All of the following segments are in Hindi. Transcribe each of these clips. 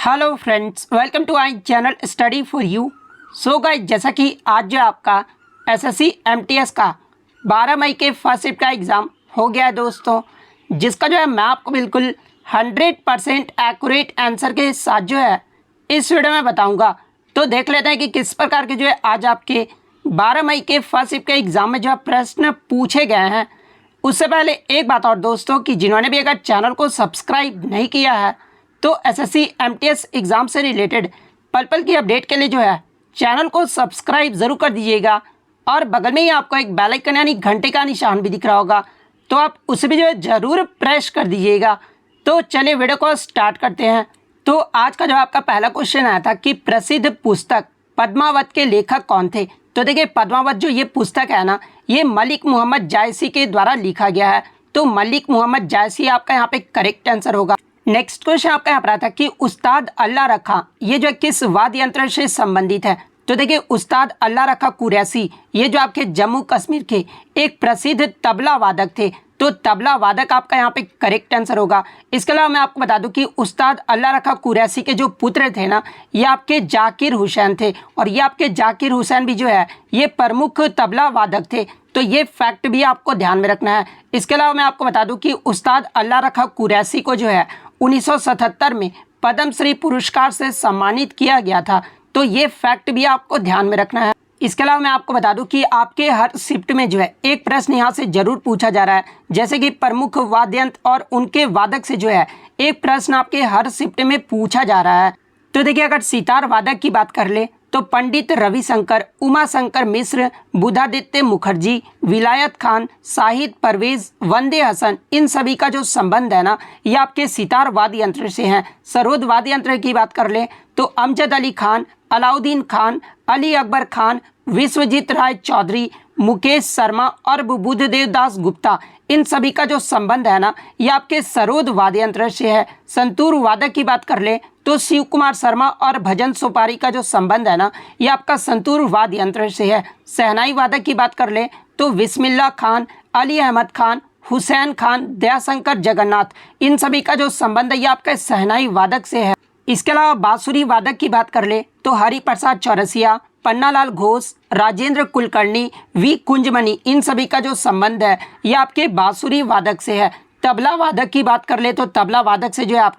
Hello friends, welcome to I channel study for you. So guys, जैसा कि आज जो आपका एसएससी एमटीएस का 12 मई के फर्स्ट शिफ्ट का एग्ज़ाम हो गया है दोस्तों, जिसका जो है मैं आपको बिल्कुल 100% एक्यूरेट आंसर के साथ जो है इस वीडियो में बताऊंगा। तो देख लेते हैं कि किस प्रकार के जो है आज आपके 12 मई के फर्स्ट शिफ्ट के एग्ज़ाम में जो है प्रश्न पूछे गए हैं। उससे पहले एक बात और दोस्तों, कि जिन्होंने भी अगर चैनल को सब्सक्राइब नहीं किया है तो एसएससी एमटीएस एग्ज़ाम से रिलेटेड पल पल की अपडेट के लिए जो है चैनल को सब्सक्राइब ज़रूर कर दीजिएगा। और बगल में ही आपको एक बेल आइकन यानी घंटे का निशान भी दिख रहा होगा, तो आप उसे भी जो है ज़रूर प्रेस कर दीजिएगा। तो चलिए वीडियो को स्टार्ट करते हैं। तो आज का जो आपका पहला क्वेश्चन आया था कि प्रसिद्ध पुस्तक पद्मावत के लेखक कौन थे। तो देखिए, पद्मावत जो ये पुस्तक है ना, ये मलिक मोहम्मद जायसी के द्वारा लिखा गया है। तो मलिक मोहम्मद जायसी आपका यहाँ पे करेक्ट आंसर होगा। नेक्स्ट क्वेश्चन आपका यहाँ पर आता है कि उस्ताद अल्लाह रखा ये जो किस वाद्य यंत्र से संबंधित है। तो देखिए, उस्ताद अल्लाह रखा कुरैशी ये जो आपके जम्मू कश्मीर के एक प्रसिद्ध तबला वादक थे। तो तबला वादक आपका यहाँ पे करेक्ट आंसर होगा। इसके अलावा मैं आपको बता दूं कि उस्ताद अल्लाह रखा कुरैशी के जो पुत्र थे ना, ये आपके जाकिर हुसैन थे। और ये आपके जाकिर हुसैन भी जो है ये प्रमुख तबला वादक थे। तो ये फैक्ट भी आपको ध्यान में रखना है। इसके अलावा मैं आपको बता दूं कि उस्ताद अल्लाह रखा कुरैशी को जो है 1977 में पद्मश्री पुरस्कार से सम्मानित किया गया था। तो ये फैक्ट भी आपको ध्यान में रखना है। इसके अलावा मैं आपको बता दूं कि आपके हर शिफ्ट में जो है एक प्रश्न यहाँ से जरूर पूछा जा रहा है, जैसे कि प्रमुख वाद्य यंत्र और उनके वादक से जो है एक प्रश्न आपके हर शिफ्ट में पूछा जा रहा है। तो देखिए, अगर सितार वादक की बात कर ले तो पंडित रविशंकर, उमाशंकर मिश्र, बुधादित्य मुखर्जी, विलायत खान, शाहिद परवेज, वंदे हसन, इन सभी का जो संबंध है ना, ये आपके सितार वाद्य यंत्र से हैं। सरोद वाद्य यंत्र की बात कर ले तो अमजद अली खान, अलाउद्दीन खान, अली अकबर खान, विश्वजीत राय चौधरी, मुकेश शर्मा और बुद्धदेव दास गुप्ता, इन सभी का जो संबंध है ना, ये आपके सरोद वाद्य यंत्र से है। संतूर वादक की बात कर ले तो शिव कुमार शर्मा और भजन सोपारी का जो संबंध है ना, ये आपका संतूर वाद्य यंत्र से है। शहनाई वादक की बात कर ले तो बिस्मिल्लाह खान, अली अहमद खान, हुसैन खान, दयाशंकर जगन्नाथ, इन सभी का जो संबंध है ये आपका शहनाई वादक से है। इसके अलावा बांसुरी वादक की बात कर ले तो हरिप्रसाद चौरसिया, पन्नालाल घोष, राजेंद्र कुलकर्णी, वी कुंजमणि, इन सभी का जो संबंध है ये आपके बांसुरी वादक से है। तबला वादक की बात कर ले तो तबला वादक से जो है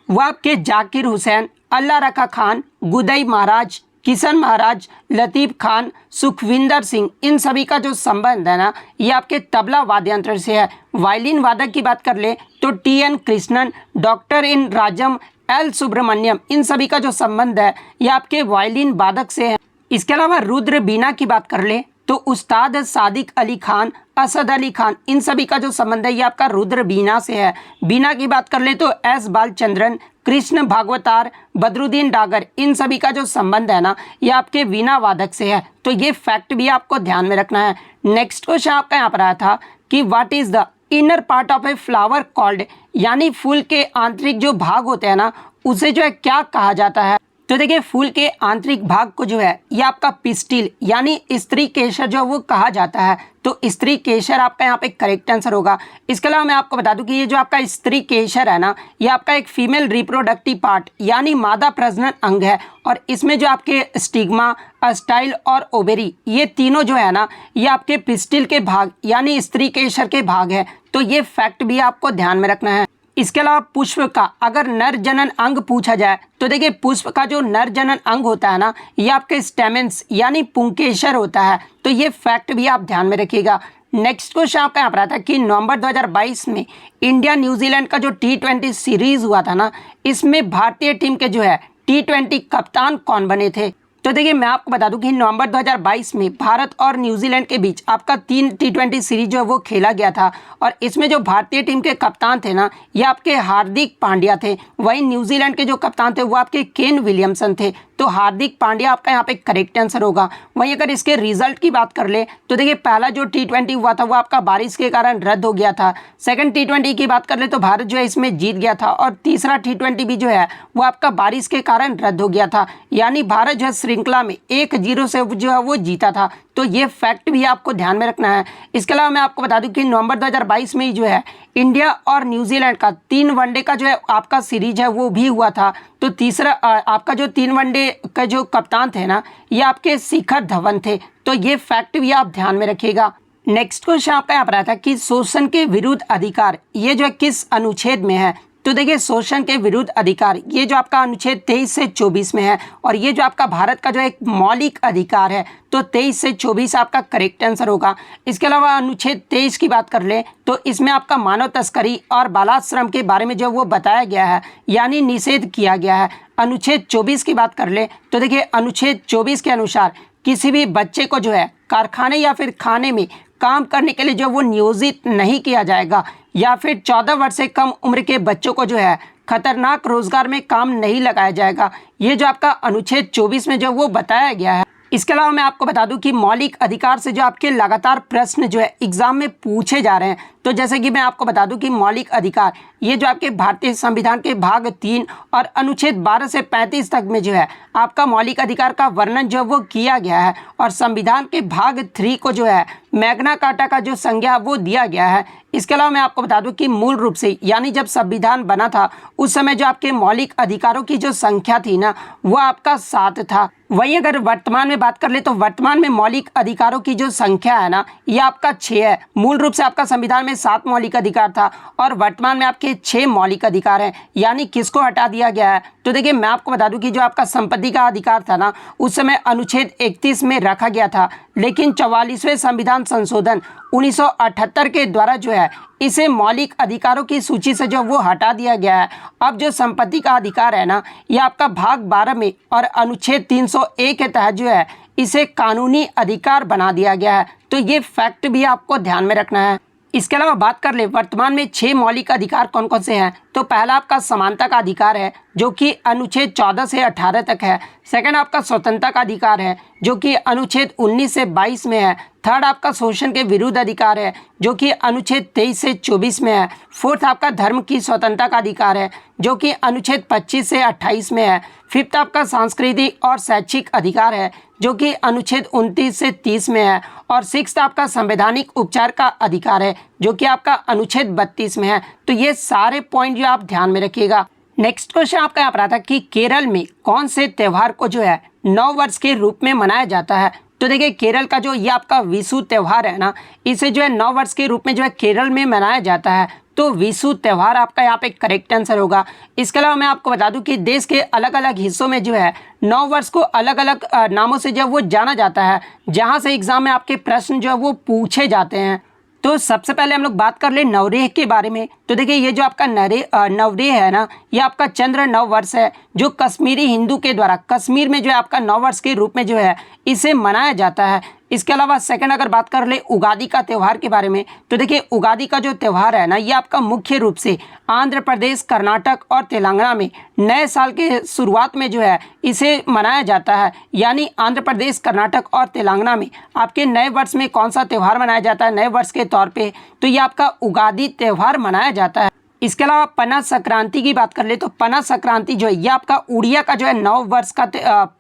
वो आपके जाकिर हुसैन, अल्लाह रखा खान, गुदई महाराज, किशन महाराज, लतीफ़ खान, सुखविंदर सिंह, इन सभी का जो संबंध है ना, ये आपके तबला वाद्य यंत्र से है। वायलिन वादक की बात कर ले तो टी.एन. कृष्णन, डॉक्टर एन राजम, एल सुब्रमण्यम, इन सभी का जो संबंध है ये आपके वायलिन वादक से है। इसके अलावा रुद्र बीना की बात कर ले तो उस्ताद सादिक अली खान, असद अली खान, इन सभी का जो संबंध है ये आपका रुद्र बीना से है। बीना की बात कर ले तो एस बालचंद्रन, कृष्ण भागवतार, बदरुद्दीन डागर, इन सभी का जो संबंध है ना, ये आपके वीणा वादक से है। तो ये फैक्ट भी आपको ध्यान में रखना है। नेक्स्ट क्वेश्चन आपका यहाँ पर आया था कि what is the inner part of a flower called, यानी फूल के आंतरिक जो भाग होते हैं ना, उसे जो है क्या कहा जाता है। तो देखिए, फूल के आंतरिक भाग को जो है ये आपका पिस्टिल यानी स्त्री केसर जो वो कहा जाता है। तो स्त्री केसर आपका यहाँ पे करेक्ट आंसर होगा। इसके अलावा मैं आपको बता दूं कि ये जो आपका स्त्री केसर है ना, ये आपका एक फीमेल रिप्रोडक्टिव पार्ट यानी मादा प्रजनन अंग है। और इसमें जो आपके स्टिग्मा, अस्टाइल और ओवेरी, ये तीनों जो है ना, ये आपके पिस्टिल के भाग यानी स्त्री केसर के भाग है। तो ये फैक्ट भी आपको ध्यान में रखना है। इसके अलावा पुष्प का अगर नर जनन अंग पूछा जाए तो देखिए, पुष्प का जो नर जनन अंग होता है ना, ये आपके स्टेमेंस यानी पुंकेसर होता है। तो ये फैक्ट भी आप ध्यान में रखिएगा। नेक्स्ट क्वेश्चन आपका यहाँ पर आता है कि नवंबर 2022 में इंडिया न्यूजीलैंड का जो T20 सीरीज हुआ था ना, इसमें भारतीय टीम के जो है T20 कप्तान कौन बने थे। तो देखिए, मैं आपको बता दूं कि नवंबर 2022 में भारत और न्यूजीलैंड के बीच आपका 3 T20 सीरीज जो है वो खेला गया था। और इसमें जो भारतीय टीम के कप्तान थे ना, ये आपके हार्दिक पांड्या थे। वहीं न्यूजीलैंड के जो कप्तान थे वो आपके केन विलियमसन थे। तो हार्दिक पांड्या आपका यहाँ पे करेक्ट आंसर होगा। वहीं अगर इसके रिजल्ट की बात कर ले तो देखिए, पहला जो T20 हुआ था वो आपका बारिश के कारण रद्द हो गया था। सेकंड T20 की बात कर ले तो भारत जो है इसमें जीत गया था। और तीसरा T20 भी जो है वो आपका बारिश के कारण रद्द हो गया था। यानी भारत जो है श्रृंखला में 1-0 से जो है वो जीता था। तो ये फैक्ट भी आपको ध्यान में रखना है। इसके अलावा मैं आपको बता दूं कि नवंबर 2022 में ही जो है इंडिया और न्यूजीलैंड का 3 वनडे का जो है आपका सीरीज है वो भी हुआ था। तो तीसरा आपका जो 3 वनडे का जो कप्तान थे ना, ये आपके शिखर धवन थे। तो ये फैक्ट भी आप ध्यान में रखिएगा। नेक्स्ट क्वेश्चन आपका यहाँ पर आता है कि शोषण के विरुद्ध अधिकार ये जो है किस अनुच्छेद में है। तो देखिए शोषण के विरुद्ध अधिकार ये जो आपका अनुच्छेद 23 से 24 में है, और ये जो आपका भारत का जो एक मौलिक अधिकार है, तो 23 से 24 आपका करेक्ट आंसर होगा। इसके अलावा अनुच्छेद 23 की बात कर ले तो इसमें आपका मानव तस्करी और बालाश्रम के बारे में जो वो बताया गया है, यानी निषेध किया गया है। अनुच्छेद 24 की बात कर ले तो देखिए अनुच्छेद 24 के अनुसार किसी भी बच्चे को जो है कारखाने या फिर खाने में काम करने के लिए जो वो नियोजित नहीं किया जाएगा, या फिर 14 वर्ष से कम उम्र के बच्चों को जो है खतरनाक रोजगार में काम नहीं लगाया जाएगा। ये जो आपका अनुच्छेद 24 में जो वो बताया गया है। इसके अलावा मैं आपको बता दूं कि मौलिक अधिकार से जो आपके लगातार प्रश्न जो है एग्जाम में पूछे जा रहे हैं, तो जैसे कि मैं आपको बता दूं कि मौलिक अधिकार ये जो आपके भारतीय संविधान के भाग 3 और अनुच्छेद 12 से 35 तक में जो है आपका मौलिक अधिकार का वर्णन जो वो किया गया है, और संविधान के भाग 3 को जो है मैग्ना कार्टा का जो संज्ञा वो दिया गया है। इसके अलावा मैं आपको बता दूं कि मूल रूप से यानी जब संविधान बना था उस समय जो आपके मौलिक अधिकारों की जो संख्या थी ना, वो आपका 7 था। वहीं अगर वर्तमान में बात कर ले तो वर्तमान में मौलिक अधिकारों की जो संख्या है ना, ये आपका 6 है। मूल रूप से आपका संविधान में 7 मौलिक अधिकार था और वर्तमान में आपके 6 मौलिक अधिकार हैं। यानी किसको हटा दिया गया है, तो देखिए मैं आपको बता दूं कि जो आपका संपत्ति का अधिकार था ना, उस समय अनुच्छेद 31 में रखा गया था, लेकिन 44वें संविधान संशोधन 1978 के द्वारा जो है इसे मौलिक अधिकारों की सूची से जो वो हटा दिया गया है। अब जो संपत्ति का अधिकार है ना, ये आपका भाग 12 में और अनुच्छेद 301 के तहत जो है इसे कानूनी अधिकार बना दिया गया है। तो ये फैक्ट भी आपको ध्यान में रखना है। इसके अलावा बात कर ले वर्तमान में 6 मौलिक अधिकार कौन कौन से हैं, तो पहला आपका समानता का अधिकार है जो कि अनुच्छेद 14 से 18 तक है। सेकंड आपका स्वतंत्रता का अधिकार है जो कि अनुच्छेद 19 से 22 में है। थर्ड आपका शोषण के विरुद्ध अधिकार है जो कि अनुच्छेद 23 से 24 में है। फोर्थ आपका धर्म की स्वतंत्रता का अधिकार है जो कि अनुच्छेद 25 से 28 में है। फिफ्थ आपका सांस्कृतिक और शैक्षिक अधिकार है जो कि अनुच्छेद 29 से 30 में है। और सिक्स्थ आपका संवैधानिक उपचार का अधिकार है जो कि आपका अनुच्छेद 32 में है। तो ये सारे पॉइंट जो आप ध्यान में रखिएगा। नेक्स्ट क्वेश्चन आपका यहाँ पर आता है कि केरल में कौन से त्यौहार को जो है नव वर्ष के रूप में मनाया जाता है। तो देखिए केरल का जो ये आपका विशु त्यौहार है ना, इसे जो है नव वर्ष के रूप में जो है केरल में मनाया जाता है। तो विशु त्यौहार आपका यहाँ पे करेक्ट आंसर होगा। इसके अलावा मैं आपको बता दूं कि देश के अलग अलग हिस्सों में जो है नव वर्ष को अलग अलग नामों से जो वो जाना जाता है, जहाँ से एग्जाम में आपके प्रश्न जो है वो पूछे जाते हैं। तो सबसे पहले हम लोग बात कर ले नवरेह के बारे में। तो देखिए ये जो आपका नवरेह है ना, ये आपका चंद्र नव वर्ष है जो कश्मीरी हिंदू के द्वारा कश्मीर में जो है आपका नव वर्ष के रूप में जो है इसे मनाया जाता है। इसके अलावा सेकंड अगर बात कर ले उगादी का त्यौहार के बारे में, तो देखिए उगादी का जो त्यौहार है ना, ये आपका मुख्य रूप से आंध्र प्रदेश, कर्नाटक और तेलंगाना में नए साल के शुरुआत में जो है इसे मनाया जाता है। यानी आंध्र प्रदेश, कर्नाटक और तेलंगाना में आपके नए वर्ष में कौन सा त्यौहार मनाया जाता है नए वर्ष के तौर पे, तो ये आपका उगादी त्यौहार मनाया जाता है। इसके अलावा पना संक्रांति की बात कर ले तो पना संक्रांति जो है ये आपका उड़िया का जो है नव वर्ष का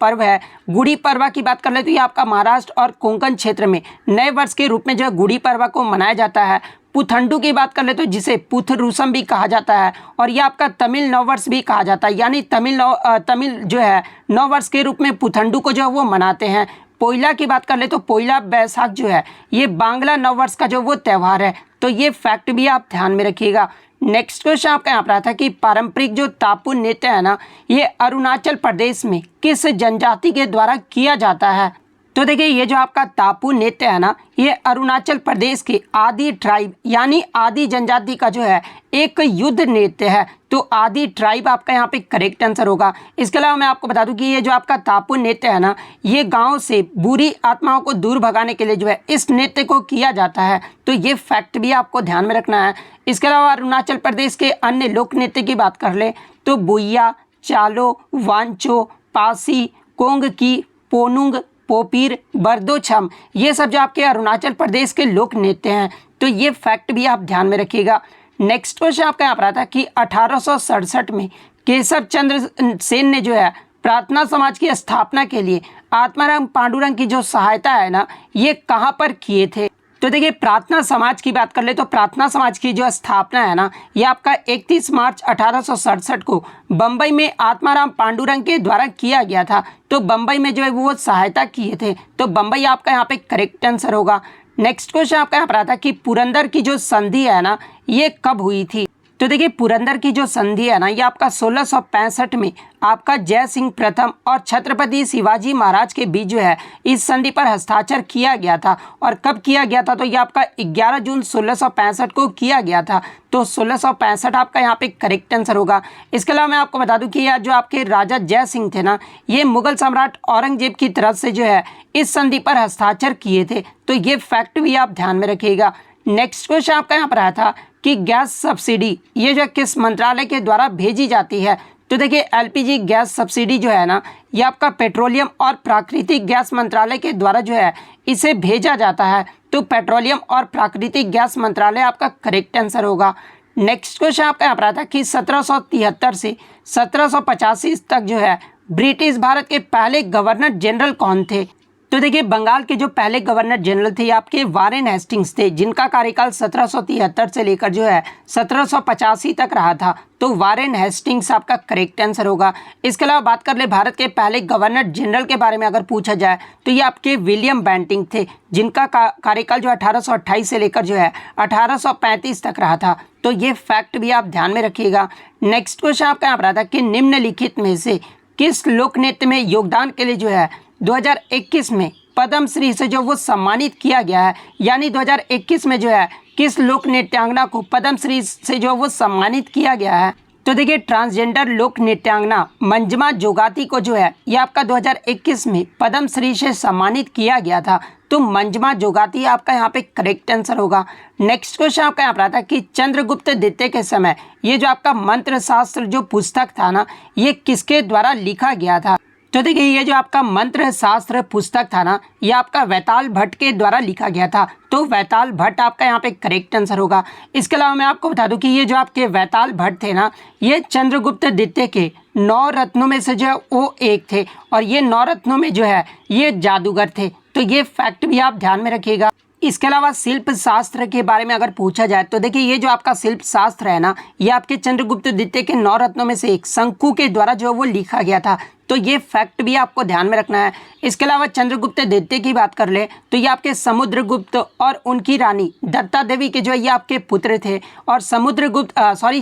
पर्व है। गुड़ी पड़वा की बात कर ले तो ये आपका महाराष्ट्र और कोंकण क्षेत्र में नए वर्ष के रूप में जो है गुड़ी पड़वा को मनाया जाता है। पुथंडू की बात कर ले तो जिसे पुथरुसम भी कहा जाता है, और ये आपका तमिल नव वर्ष भी कहा जाता है। यानी तमिल जो है नव वर्ष के रूप में पुथंडू को जो है वो मनाते हैं। पोइला की बात कर ले तो पोइला बैसाख जो है ये बांग्ला नव वर्ष का जो वो त्यौहार है। तो ये फैक्ट भी आप ध्यान में रखिएगा। नेक्स्ट क्वेश्चन आपका यहाँ पर आता है कि पारंपरिक जो तापु नृत्य है ना, ये अरुणाचल प्रदेश में किस जनजाति के द्वारा किया जाता है। तो देखिए ये जो आपका तापु नृत्य है ना, ये अरुणाचल प्रदेश के आदि ट्राइब यानी आदि जनजाति का जो है एक युद्ध नृत्य है। तो आदि ट्राइब आपका यहाँ पे करेक्ट आंसर होगा। इसके अलावा मैं आपको बता दूं कि ये जो आपका तापु नृत्य है ना, ये गांव से बुरी आत्माओं को दूर भगाने के लिए जो है इस नृत्य को किया जाता है। तो ये फैक्ट भी आपको ध्यान में रखना है। इसके अलावा अरुणाचल प्रदेश के अन्य लोक नृत्य की बात कर ले तो बुइया, चालो, वांचो, पासी, कोंगकी, पोनुंग, पोपीर, बरदोछम, ये सब जो आपके अरुणाचल प्रदेश के लोक नृत्य हैं। तो ये फैक्ट भी आप ध्यान में रखिएगा। नेक्स्ट क्वेश्चन आपका यहाँ पर आता है कि 1867 में केशव चंद्र सेन ने जो है प्रार्थना समाज की स्थापना के लिए आत्माराम पांडुरंग की जो सहायता है ना, ये कहाँ पर किए थे। तो देखिए प्रार्थना समाज की बात कर ले तो प्रार्थना समाज की जो स्थापना है ना, ये आपका 31 मार्च 1867 को बम्बई में आत्माराम पांडुरंग के द्वारा किया गया था। तो बम्बई में जो है वो सहायता किए थे, तो बम्बई आपका यहाँ पे करेक्ट आंसर होगा। नेक्स्ट क्वेश्चन आपका यहाँ पर आता है कि पुरंदर की जो संधि है ना, ये कब हुई थी। तो देखिए पुरंदर की जो संधि है ना, ये आपका 1665 में आपका जय सिंह प्रथम और छत्रपति शिवाजी महाराज के बीच जो है इस संधि पर हस्ताक्षर किया गया था। और कब किया गया था, तो ये आपका 11 जून 1665 को किया गया था। तो 1665 आपका यहाँ पे करेक्ट आंसर होगा। इसके अलावा मैं आपको बता दूं कि यार जो आपके राजा जय सिंह थे ना, ये मुगल सम्राट औरंगजेब की तरफ से जो है इस संधि पर हस्ताक्षर किए थे। तो ये फैक्ट भी आप ध्यान में रखिएगा। नेक्स्ट क्वेश्चन आपका यहाँ पर आया था कि गैस सब्सिडी ये जो किस मंत्रालय के द्वारा भेजी जाती है। तो देखिए एलपीजी गैस सब्सिडी जो है ना, ये आपका पेट्रोलियम और प्राकृतिक गैस मंत्रालय के द्वारा जो है इसे भेजा जाता है। तो पेट्रोलियम और प्राकृतिक गैस मंत्रालय आपका करेक्ट आंसर होगा। नेक्स्ट क्वेश्चन आपका यहाँ पर आता है कि 1773 से 1785 तक जो है ब्रिटिश भारत के पहले गवर्नर जनरल कौन थे। तो देखिए बंगाल के जो पहले गवर्नर जनरल थे आपके वारेन हेस्टिंग्स थे, जिनका कार्यकाल 1773 से लेकर जो है 1785 तक रहा था। तो वारेन हेस्टिंग्स आपका करेक्ट आंसर होगा। इसके अलावा बात कर ले भारत के पहले गवर्नर जनरल के बारे में अगर पूछा जाए तो ये आपके विलियम बेंटिंक थे, जिनका कार्यकाल जो 1828 से लेकर जो है 1835 तक रहा था। तो ये फैक्ट भी आप ध्यान में रखिएगा। नेक्स्ट क्वेश्चन आपका यहाँ पर आता है कि निम्नलिखित में से किस लोक नृत्य में योगदान के लिए जो है 2021 में पद्म श्री से जो वो सम्मानित किया गया है, यानी 2021 में जो है किस लोक नृत्यांगना को पद्म श्री से जो वो सम्मानित किया गया है। तो देखिए ट्रांसजेंडर लोक नृत्यांगना मंजमा जोगाती को जो है ये आपका 2021 में पद्म श्री से सम्मानित किया गया था। तो मंजमा जोगाती आपका यहाँ पे करेक्ट आंसर होगा। नेक्स्ट क्वेश्चन आपका यहाँ पर आता है कि चंद्रगुप्त द्वितीय के समय ये जो आपका मंत्र शास्त्र जो पुस्तक था ना, ये किसके द्वारा लिखा गया था। तो देखिए ये जो आपका मंत्र शास्त्र पुस्तक था ना, ये आपका वैताल भट्ट के द्वारा लिखा गया था। तो वैताल भट्ट आपका यहाँ पे करेक्ट आंसर होगा। इसके अलावा मैं आपको बता दूं कि ये जो आपके वैताल भट्ट थे ना, ये चंद्रगुप्त द्वितीय के 9 रत्नों में से जो है वो एक थे, और ये 9 रत्नों में जो है ये जादूगर थे। तो ये फैक्ट भी आप ध्यान में रखिएगा। इसके अलावा शिल्प शास्त्र के बारे में अगर पूछा जाए तो देखिए ये जो आपका शिल्प शास्त्र है ना, ये आपके चंद्रगुप्त द्वितीय के 9 रत्नों में से एक शंकु के द्वारा जो वो लिखा गया था। तो ये फैक्ट भी आपको ध्यान में रखना है। इसके अलावा चंद्रगुप्त द्वितीय की बात कर ले तो ये आपके समुद्रगुप्त और उनकी रानी दत्ता देवी के जो है ये आपके पुत्र थे, और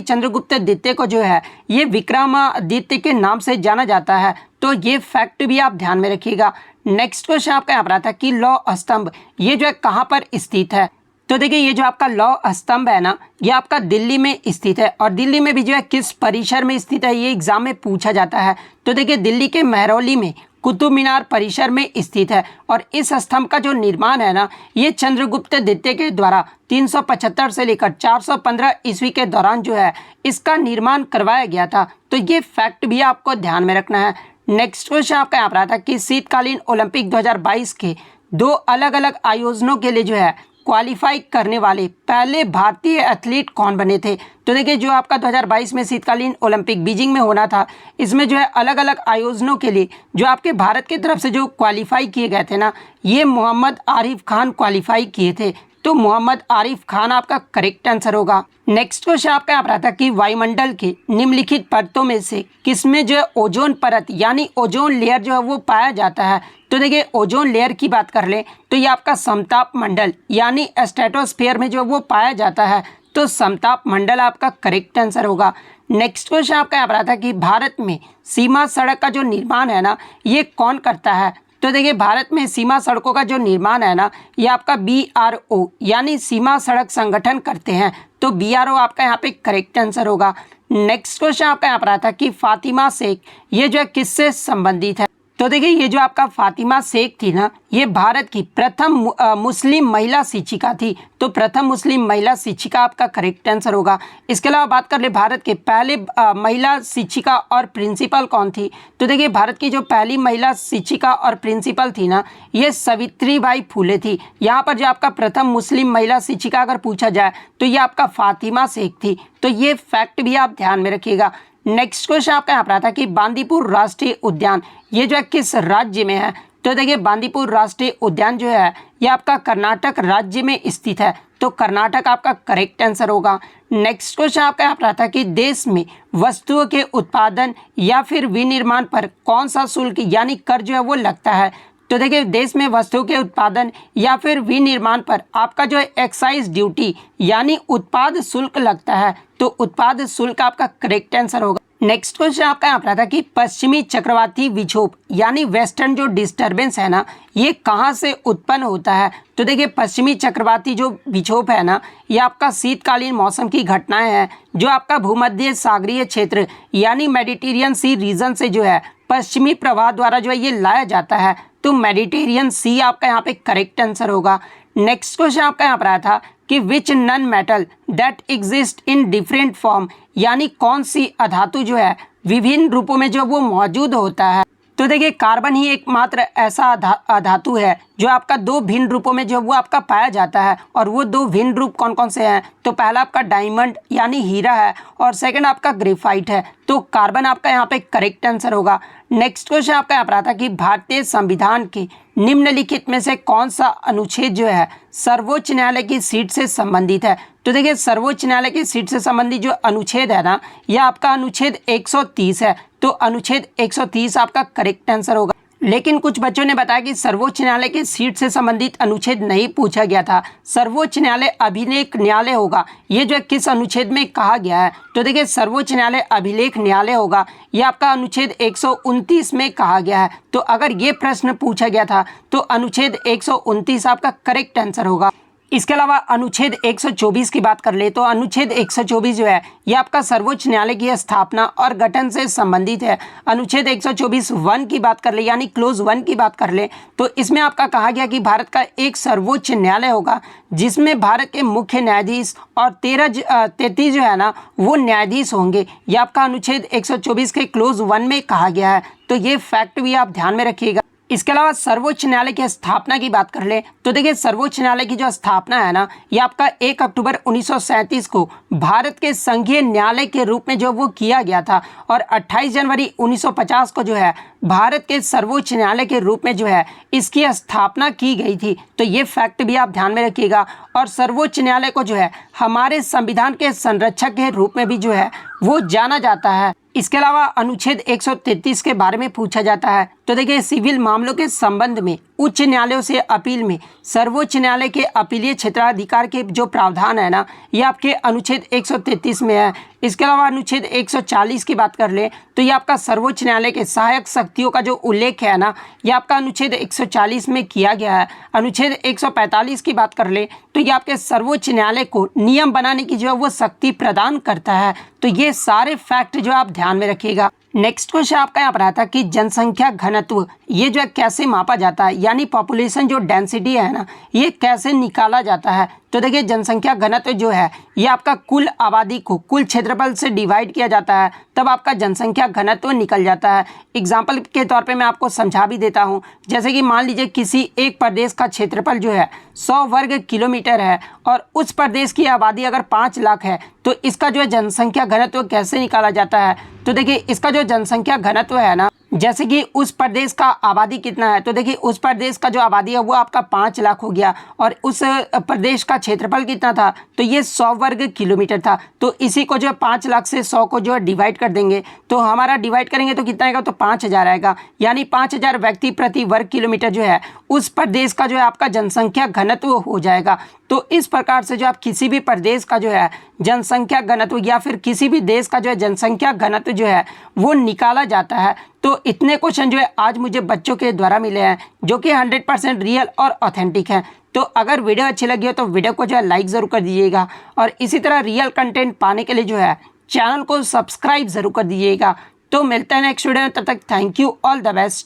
चंद्रगुप्त द्वितीय को जो है ये विक्रमादित्य के नाम से जाना जाता है। तो ये फैक्ट भी आप ध्यान में रखिएगा। नेक्स्ट क्वेश्चन आपका यहाँ पर आता है कि लौह स्तंभ ये जो है कहाँ पर स्थित है। तो देखिए ये जो आपका लौह स्तंभ है ना, ये आपका दिल्ली में स्थित है, और दिल्ली में भी जो है किस परिसर में स्थित है ये एग्जाम में पूछा जाता है। तो देखिए दिल्ली के मेहरौली में कुतुब मीनार परिसर में स्थित है, और इस स्तंभ का जो निर्माण है ना, ये चंद्रगुप्त द्वितीय के द्वारा 375 से लेकर 415 ईस्वी के दौरान जो है इसका निर्माण करवाया गया था। तो ये फैक्ट भी आपको ध्यान में रखना है। नेक्स्ट क्वेश्चन आपका यहाँ पर आता है कि शीतकालीन ओलंपिक 2022 के 2 अलग अलग आयोजनों के लिए जो है क्वालिफाई करने वाले पहले भारतीय एथलीट कौन बने थे। तो देखिए जो आपका 2022 में शीतकालीन ओलंपिक बीजिंग में होना था, इसमें जो है अलग अलग आयोजनों के लिए जो आपके भारत की तरफ से जो क्वालिफाई किए गए थे ना, ये मोहम्मद आरिफ खान क्वालिफाई किए थे। तो मोहम्मद आरिफ खान आपका करेक्ट आंसर होगा। नेक्स्ट क्वेश्चन आपका यहाँ पर आता है कि वायुमंडल के निम्नलिखित परतों में से किसमें जो है ओजोन परत यानी ओजोन लेयर जो है वो पाया जाता है। तो देखिए ओजोन लेयर की बात कर ले तो ये आपका समताप मंडल यानी स्ट्रेटोस्फीयर में जो वो पाया जाता है। तो समताप मंडल आपका करेक्ट आंसर होगा। नेक्स्ट क्वेश्चन आपका यहाँ पर आता है कि भारत में सीमा सड़क का जो निर्माण है ना, ये कौन करता है। तो देखिए भारत में सीमा सड़कों का जो निर्माण है ना, ये आपका BRO यानी सीमा सड़क संगठन करते हैं। तो BRO आपका यहाँ पे करेक्ट आंसर होगा। नेक्स्ट क्वेश्चन आपका यहाँ पर आता है कि फातिमा शेख ये जो है किससे संबंधित है। तो देखिए ये जो आपका फातिमा शेख थी ना, ये भारत की प्रथम मुस्लिम महिला शिक्षिका थी। तो प्रथम मुस्लिम महिला शिक्षिका आपका करेक्ट आंसर होगा। इसके अलावा बात कर ले भारत के पहले महिला शिक्षिका और प्रिंसिपल कौन थी। तो देखिए भारत की जो पहली महिला शिक्षिका और प्रिंसिपल थी ना, ये सावित्रीबाई फुले थी। यहाँ पर जो आपका प्रथम मुस्लिम महिला शिक्षिका अगर पूछा जाए तो ये आपका फातिमा शेख थी। तो ये फैक्ट भी आप ध्यान में रखिएगा। नेक्स्ट क्वेश्चन आपका यहाँ पर आता है कि बांदीपुर राष्ट्रीय उद्यान ये जो है किस राज्य में है। तो देखिए बांदीपुर राष्ट्रीय उद्यान जो है ये आपका कर्नाटक राज्य में स्थित है, तो कर्नाटक आपका करेक्ट आंसर होगा। नेक्स्ट क्वेश्चन आपका यहाँ पर आता है कि देश में वस्तुओं के उत्पादन या फिर विनिर्माण पर कौन सा शुल्क यानी कर जो है वो लगता है। तो देखिए, देश में वस्तुओं के उत्पादन या फिर विनिर्माण पर आपका जो है एक्साइज ड्यूटी यानी उत्पाद शुल्क लगता है, तो उत्पाद शुल्क आपका करेक्ट आंसर होगा। नेक्स्ट क्वेश्चन आपका यहाँ पर था कि पश्चिमी चक्रवाती विक्षोभ यानी वेस्टर्न जो डिस्टर्बेंस है ना, ये कहाँ से उत्पन्न होता है। तो देखिए, पश्चिमी चक्रवाती जो विक्षोभ है ना, ये आपका शीतकालीन मौसम की घटनाएं हैं जो आपका भूमध्य सागरीय क्षेत्र यानी मेडिटेरियन सी रीजन से जो है पश्चिमी प्रवाह द्वारा जो है ये लाया जाता है, तो मेडिटेरियन सी आपका यहाँ पे करेक्ट आंसर होगा। नेक्स्ट क्वेश्चन आपका यहाँ पर आया था कि which non metal that exist in different form यानी कौन सी अधातु जो है विभिन्न रूपों में जो वो मौजूद होता है। तो देखिए, कार्बन ही एकमात्र ऐसा अधातु है जो आपका दो भिन्न रूपों में जो वो आपका पाया जाता है, और वो दो भिन्न रूप कौन कौन से हैं। तो पहला आपका डायमंड यानी हीरा है, और सेकंड आपका ग्रेफाइट है, तो कार्बन आपका यहाँ पे करेक्ट आंसर होगा। नेक्स्ट क्वेश्चन आपका यहाँ पर आता है कि भारतीय संविधान के निम्नलिखित में से कौन सा अनुच्छेद जो है सर्वोच्च न्यायालय की सीट से संबंधित है। तो देखिए, सर्वोच्च न्यायालय की सीट से संबंधित जो अनुच्छेद है ना, यह आपका अनुच्छेद 130 है, तो अनुच्छेद 130 आपका करेक्ट आंसर होगा। लेकिन कुछ बच्चों ने बताया कि सर्वोच्च न्यायालय की सीट से संबंधित अनुच्छेद नहीं पूछा गया था, सर्वोच्च न्यायालय अभिलेख न्यायालय होगा, ये जो है किस अनुच्छेद में कहा गया है। तो देखिए, सर्वोच्च न्यायालय अभिलेख न्यायालय होगा, ये आपका अनुच्छेद 129 में कहा गया है। तो अगर ये प्रश्न पूछा गया था तो अनुच्छेद 129 आपका करेक्ट आंसर होगा। इसके अलावा अनुच्छेद 124 की बात कर ले तो अनुच्छेद 124 जो है ये आपका सर्वोच्च न्यायालय की स्थापना और गठन से संबंधित है। अनुच्छेद 124 1 की बात कर ले यानी क्लोज 1 की बात कर ले तो इसमें आपका कहा गया कि भारत का एक सर्वोच्च न्यायालय होगा जिसमें भारत के मुख्य न्यायाधीश और 33 जो है ना वो न्यायाधीश होंगे। ये आपका अनुच्छेद 124 के क्लोज 1 में कहा गया है, तो ये फैक्ट भी आप ध्यान में रखिएगा। इसके अलावा सर्वोच्च न्यायालय की स्थापना की बात कर ले तो देखिए, सर्वोच्च न्यायालय की जो स्थापना है ना, ये आपका 1 अक्टूबर 1937 को भारत के संघीय न्यायालय के रूप में जो वो किया गया था, और 28 जनवरी 1950 को जो है भारत के सर्वोच्च न्यायालय के रूप में जो है इसकी स्थापना की गई थी। तो ये फैक्ट भी आप ध्यान में रखिएगा। और सर्वोच्च न्यायालय को जो है हमारे संविधान के संरक्षक के रूप में भी जो है वो जाना जाता है। इसके अलावा अनुच्छेद 133 के बारे में पूछा जाता है। तो देखिए, सिविल मामलों के संबंध में उच्च न्यायालयों से अपील में सर्वोच्च न्यायालय के अपीलीय क्षेत्राधिकार के जो प्रावधान है ना, ये आपके अनुच्छेद 133 में है। इसके अलावा अनुच्छेद 140 की बात कर ले तो ये आपका सर्वोच्च न्यायालय के सहायक शक्तियों का जो उल्लेख है ना, ये आपका अनुच्छेद 140 में किया गया है। अनुच्छेद 145 की बात कर ले तो ये आपके सर्वोच्च न्यायालय को नियम बनाने की जो है वो शक्ति प्रदान करता है। तो ये सारे फैक्ट जो आप ध्यान में रखिएगा। नेक्स्ट क्वेश्चन आपका यहाँ पर आता है कि जनसंख्या घनत्व ये जो है कैसे मापा जाता है, यानी पॉपुलेशन जो डेंसिटी है ना, ये कैसे निकाला जाता है। तो देखिए, जनसंख्या घनत्व जो है ये आपका कुल आबादी को कुल क्षेत्रफल से डिवाइड किया जाता है, तब आपका जनसंख्या घनत्व निकल जाता है। एग्जाम्पल के तौर पे मैं आपको समझा भी देता हूँ। जैसे कि मान लीजिए किसी एक प्रदेश का क्षेत्रफल जो है 100 वर्ग किलोमीटर है, और उस प्रदेश की आबादी अगर 5 लाख है, तो इसका जो है जनसंख्या घनत्व कैसे निकाला जाता है। तो देखिए, इसका जो जनसंख्या घनत्व है ना, जैसे कि उस प्रदेश का आबादी कितना है, तो देखिए उस प्रदेश का जो आबादी है वो आपका 5 लाख हो गया, और उस प्रदेश का क्षेत्रफल कितना था, तो ये 100 वर्ग किलोमीटर था। तो इसी को जो है 5 लाख से 100 को जो है डिवाइड कर देंगे, तो हमारा डिवाइड करेंगे तो कितना आएगा, तो 5000 आएगा। यानी 5000 व्यक्ति प्रति वर्ग किलोमीटर जो है उस प्रदेश का जो है आपका जनसंख्या घनत्व हो जाएगा। तो इस प्रकार से जो आप किसी भी प्रदेश का जो है जनसंख्या घनत्व या फिर किसी भी देश का जो है जनसंख्या घनत्व जो है वो निकाला जाता है। तो इतने क्वेश्चन जो है आज मुझे बच्चों के द्वारा मिले हैं जो कि 100% रियल और ऑथेंटिक हैं। तो अगर वीडियो अच्छी लगी हो तो वीडियो को जो है लाइक ज़रूर कर दीजिएगा, और इसी तरह रियल कंटेंट पाने के लिए जो है चैनल को सब्सक्राइब ज़रूर कर दीजिएगा। तो मिलते हैं नेक्स्ट वीडियो में, तब तक thank you, all the best.